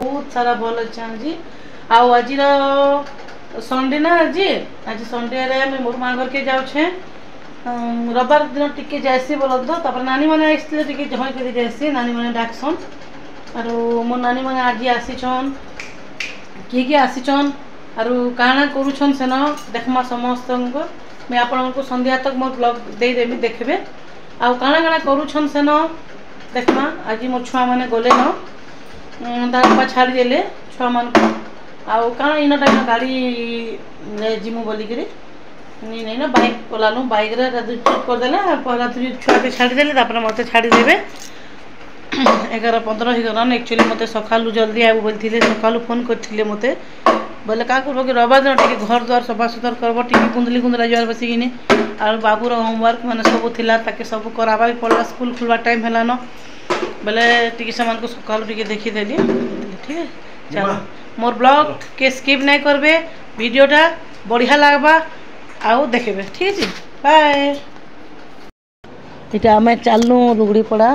बहुत सारा भल अच्छे आज आज संडे ना आज संडे रे मोर माँ घर के जाऊे रविवार दिन टिके जासी बोल तो नानी मैंने आसते टे जहाँ कर जासी नानी मैंने डाकसन आर मो नानी मैंने आज आसीचन किए आसीचन आर काଣା करुछन सेन देखमा समस्त मैं आपण को संध्या तक मोर ब्लॉग देदेमी देखबे आउ काଣା काଣା करुछन सेन देखमा आज मोर छुआ मैंने गले न तापा छाड़ी देले छुआ मान को आउ काଣା इन टाइम गाड़ी जिमु बोलिक नहीं ना बाइक पलानु बाइक रे करदेले पहला तुझे छुआ के छाड़ीदेले मत छाड़ीदेवे 11:15 हो गलान एक्चुअली मत सका जल्दी आबू बोलते सका फोन करते मत बोले क्या करब कि रविवार दिन टे घर द्वार सफा सुतर करब टी कुंदली कुंदला जुआर बसिकिनी आर बाबूर होमवर्क मैंने सब थिला ताके सब कराबा भी पड़ा स्कूल खुलवा टाइम है न बोले टी से सका देखीदेली ठीक है। चलो मोर ब्लॉग के स्किप नहीं करबे वीडियोटा बढ़िया लगबा आउ देखबे ठीक है। बाय इटा आम चलनु रुगड़ीपड़ा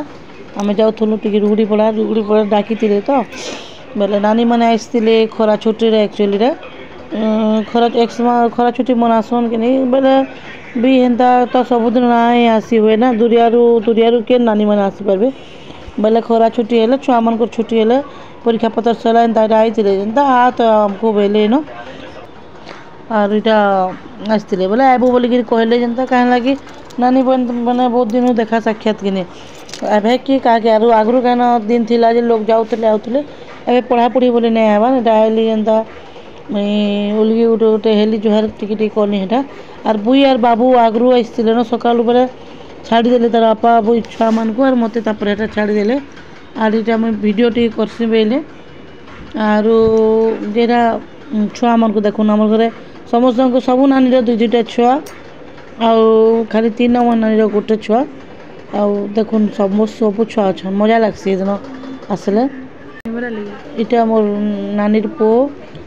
आम जाऊँ टी रुगड़ीपड़ा डाकी तो बोले नानी मैंने आसते खरा छुट्टी एक्चुअली खरा छुट्टी मनासन कि नहीं बोले भी हेन्ता तो सबुदिन ना आसी हुए ना दुरियारू के नानी मैंने आसी पारे बोले खरा छुट्टी है छुआ मान छुट्टी है परीक्षा पत्र सरला आई तो आमको बोले न आर इटा आसते बोले आबू बोलिक कहले जनता कहीं लगी नानी मैंने बहुत दिन देखा साक्षात कि नहीं कि क्या आगु कहीं दिन थी लोग जाऊे आउे ए पढ़ापढ़ी बोले नहीं आवा डायली जनता उलगी गोटे गोटे हेली जुहार टी कनी हेटा आर बुई आर बाबू आगु आसते न सका बेले छाड़ीदे तार बापा बुई छुआ मान को मत छाड़ीदे आर इटा मुझे भिडियो टी करसी बेले आर जेरा छुआ मान को देखुन आम घर समस्त को सबू नानी दुई दुईटा छुआ आउ खाली 3 नंबर नानी गोटे छुआ आउ देखुन सब छुआ अच्छा मजा लगसी दिन आसले इटा मोर नानीर पो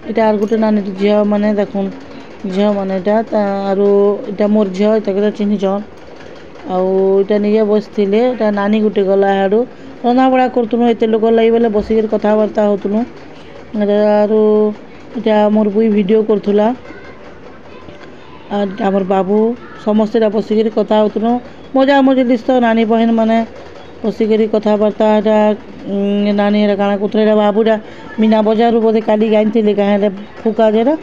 इटा आर गोटे नानी झी मैंने देखुन झी मैंने आर इटा मोर झी इटा चिन्हचन आईटा निजे बसते नानी गोटे गला हाड़ू रंधा बड़ा करूँ एत लोक लगे बोले बसिक कथबार्ता होतुनु आर इटा मोर बुई वीडियो करूला आमर बाबू समस्ते बसिक कथा होतुनु मजा मजलिस तो नानी बहन मैंने बसिक कथबार्ता नानी काଣା करूँ बाबूटा मीना बजार बोधे काली गाई कहीं फुका जेरा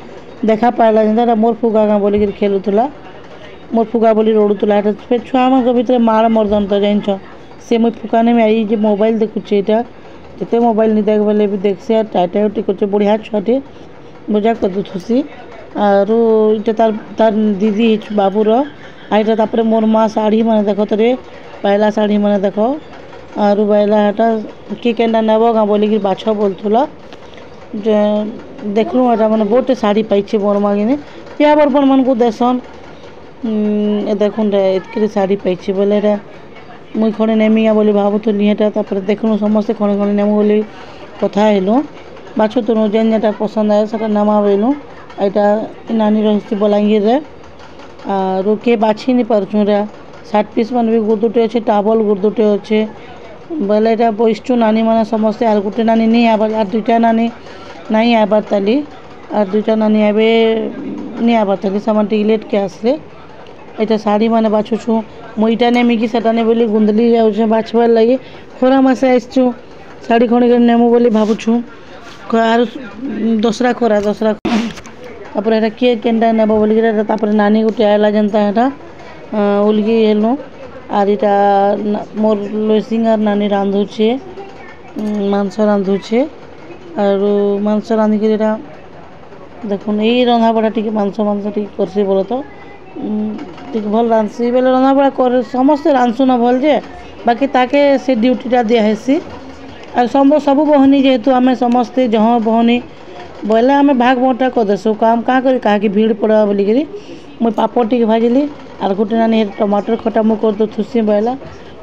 देखा पाला जेनता मोर फुका क्या बोलिक खेलुला मोर फुका बोली रोड़ूला फिर छुआ मान भर माड़ मर्दन तो जान से मुझे फुका नहीं आई जे मोबाइल देखुचे यहाँ जिते मोबाइल नहीं देख बोले भी देखसी आर टाइटा उटी कर बढ़िया छुआटे मजा कर दूसी आर इटा तार दीदी बाबूर आईटा मोर माँ शाढ़ी मैंने देख थे पहला शाढ़ी मैंने देख आर बाइला हेटा किए केन्टा नेब गाँ बोलिक बाछ बोलूला देखलु एटा मैंने बहुत शाढ़ी पाई मोर माँ कि बिया बर्पण मन को देसन देखुन एतक शाढ़ी पाई बोले मुई खड़े नेमी बोली भावुली हेटा देखलु समस्ते खड़े खड़े नेमु बोली कथा हेलु बाछुतुनु जेन जेटा पसंद आए से नेमा बोलू यहाँ नानी रही बलांगीर आर किए बाछी नहीं पार्छुँ रे 60 पीस मान भी गुर्दुटे अच्छे टावल गुर्दुटे अच्छे बोले यहाँ बैठु नानी मैंने समस्ते आर गोटे नानी नहीं आबार आर दुईटा नानी नहीं आबार ताली आर दुईटा नानी आबे नहीं आबार ताली से लेट के आसले यहाँ शाढ़ी मैंने बाछुछु मुईटा नेमी कि सेटा नहीं बोली गुंदली जाऊे बाछबार लगे खरा मसे आसचु शाढ़ी खड़ी कर नेमु बोली भावुछु आर दसरा खरा तापर एटा किए केन्टा नेब बोलिक नानी गोटे आला जनता यहाँ उलगी हेलु आर इटा मोर लुसिंग आर नानी रांधुचे मांस रांधुचे आर मांस रांधिक देखुन यही रंधा बड़ा टी मांस टी करसी बोले तो भल रांधसी बोले रंधा बड़ा कर समस्ते रांधसु न भल जे बाकी ताके से ड्यूटीटा दिहसी आर सब बहनी जेहेतु आम समस्ते जहाँ बहनी बोले आम भाग बटा करदेसु काम क्या कर कहा भीड़ पड़ा बोलिक मुझे पापड़ टी भाजिली आर गोटे नानी टमाटर खटा मुझे कर दो थुसी बोला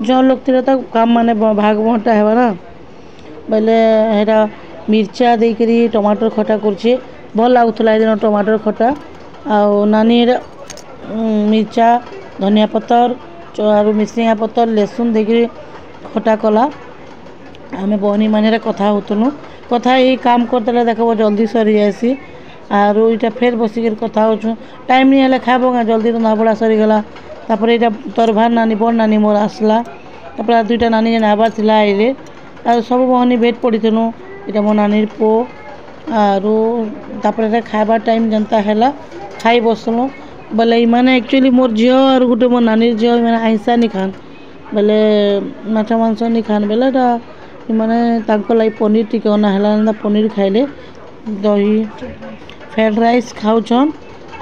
जो लोग थे तो काम माने भाग बटा है ना बोले हेरा मिर्चा देकरी टमाटर खटा कर भल लगुला दिन टमाटर खटा आउ नानी मिर्चा धनिया पतर आर मिसिंगा पतर लेसुन देकरी खटा कला आमे बहनी माने कथा होतनु कथा ये काम करते देखो जल्दी सरी जासी आर इटा फेर बसिक कथा हो टाइम नहीं है खाब जल्दी रंधा बड़ा सरीगला तापर यहाँ तोर भार नानी बड़ नानी मोर आसला तापर दुईटा नानी जेन आबार थिला आइले आर सब बहनी भेट पड़ीनु यहाँ मो नानी पो आरो तापर खाइबा टाइम जनता है खाई बसलु बोले मैंने एक्चुअली मोर झील और गोटे मो नानी झील मैंने आइंसा नहीं खान बोले माछ मांस नहीं खान बोले मैंने लगे पनीर टी अना पनीर खाइले दही फ्राइड राइस खाऊन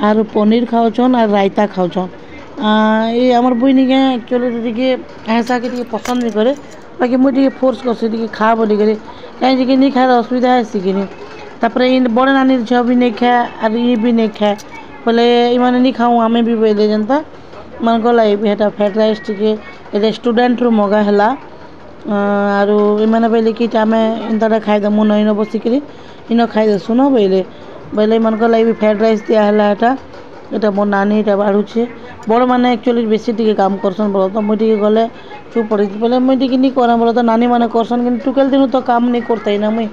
आर पनीर खाऊन आर रायता खाऊन ये आमर बुई के एक्चुअली टे आइंसा के पसंद नहीं करे बाकी मुझे फोर्स कर खा बोल कहीं नहीं खाए असुविधा है सीखनी तापर बड़े नानी झील भी नहीं खाए आर ये भी नहीं खाए बोले इमाने नहीं खाऊँ आमे भी बोले जनता मन गला ये फ्राइड राइस टी रेस्टोरेंट रू मगा है आरो इमाने बोले कि आमे इंता खाईदेमु नईन बसिक इन खाईदेसु न बोले बोले मन गला ये फ्राइड राइस दिहला यहाँ मो नानी यहाँ बाढ़ुचे बड़ मैंने एक्चुअली बेसी टी काम करसन बोल तो मुझे गले चुप पड़ी बोले मुझे नहीं करा बोल तो नानी मैंने करसन कि टुकेल दिन तो काम नहीं करता ना मुई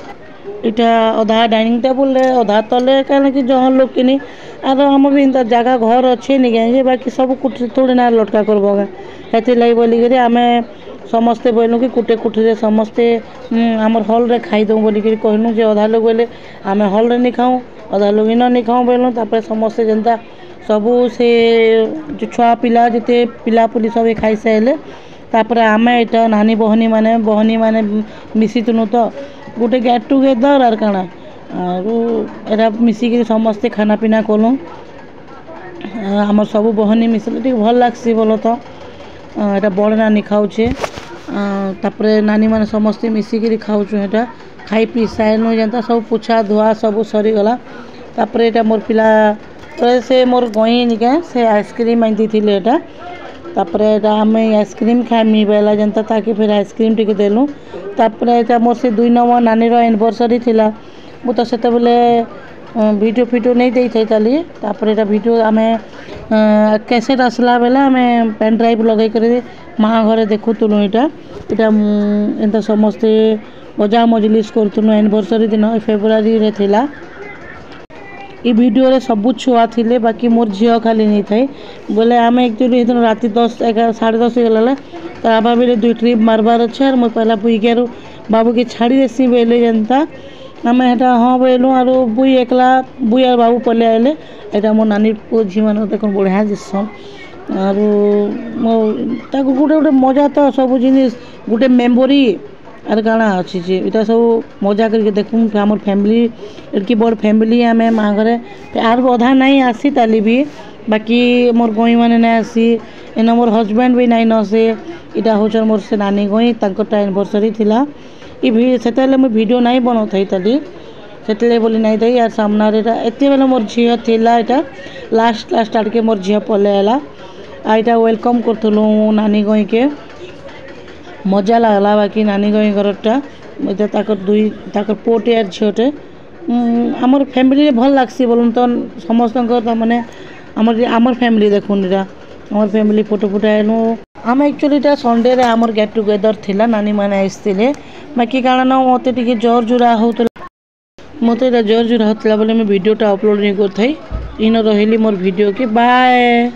इटा अधा डाइनिंग टेबुल अधा तले कहीं कि जहाँ लोग किनी आर आम भी इंता जगह घर अच्छे नहीं कहीं बाकी सब कुटी थोड़ी ना लटका करबा से बोलिक आम समस्ते बोलूँ कि कुटे कुटी समस्ते आम हल रे खाईदे बोलिक कहलु जे अधा लोग बोले आम हल रे नहीं खाऊँ अधा लोग इन नहीं खाऊँ बोलूँ तापर समस्ते जनता सबू से जो छुआ पिला जिते पिला पुली सब खाई सारे तापर आम यहाँ नानी बहनी माने मिशीथुनु तो गोटे गेट टुगेदर आर काना आर मिसिक समस्ते खाना पीना कलु आम सब बहनी मिसले टे भल लगसी बोल तो यहाँ बड़ नानी खाऊे तापर नानी मैंने समस्ते मिसिक खाऊँ यहाँ खाई पी सारे जनता सब पोछा धुआ सब सरीगला तापर यहाँ मोर पिला से मोर गई निके से आइसक्रीम आनी थी यहाँ तापर आम आइसक्रीम खाइमी बेला जनता ताकि फिर आइसक्रीम टी देलु तापर यहाँ मोर से 2 नंबर नानी एनिवर्सरी थिला मु तो से वीडियो फिडियो नहीं दे थी तापर यहाँ वीडियो आम कैसेट आसला बेला आम पेन ड्राइव लगे कर माँ घरे देखुलु यहाँ समस्ते मजा मजलिस करूँ एनिवर्सरी दिन फेब्रुआरी रे थिला ये वीडियो रे सब छुआ थिले बाकी मोर झील खाली नहीं थाई बोले आम एक्चुअली राति 10 11 10:30 गला तो आबा बेले 2 ट्रिप मारबार अच्छे और मुझे पहला बुई के बाबू के छाड़ी देसी बोले जनता आम यहाँ हाँ बोलूँ आर बुई एकला बुई और बाबू पले आए यहाँ मो नानी पु झी मैंने देख बढ़िया दिसन आर गोटे गोटे मजा तो सब जिन गोटे मेमोरी आर काना अच्छी इटा सब मजा करके देखूँ आम फैमिली एडकी बड़ फैमिली आम माँ घरे आर अधा नहीं आसी ताली भी बाकी मोर गई मैंने नहीं आसी इन मोर हजबैंड भी नहीं नसे इटा हूँ मोर से नानी गई तांकर एनिवर्सरी थिला से मुझे वीडियो नहीं बनाऊ थी ताली से बोली नहीं थी यार सामना एत बेले मोर झील थिला यहाँ लास्ट आड़के मोर झील पले आला यहाँ वेलकम करूँ नानी गई के मजा लगला बाकी नानी गई घरटा ताकर पुटे आर झीटे आमर फैमिली भल लगसी बोलूँ तो समस्त मैंने आमर फैमिली देखुन आमर फैमिली फोटो फुटाइनु आम एक्चुअली संडे रे आमर गेट टुगेदर थिला नानी माने आसते बाकी कारण मत टे जोर जुरा होता मत जोर जुरा होता बोले मैं वीडियोटा अपलोड नहीं कर इन रही मोर वीडियो के बाय।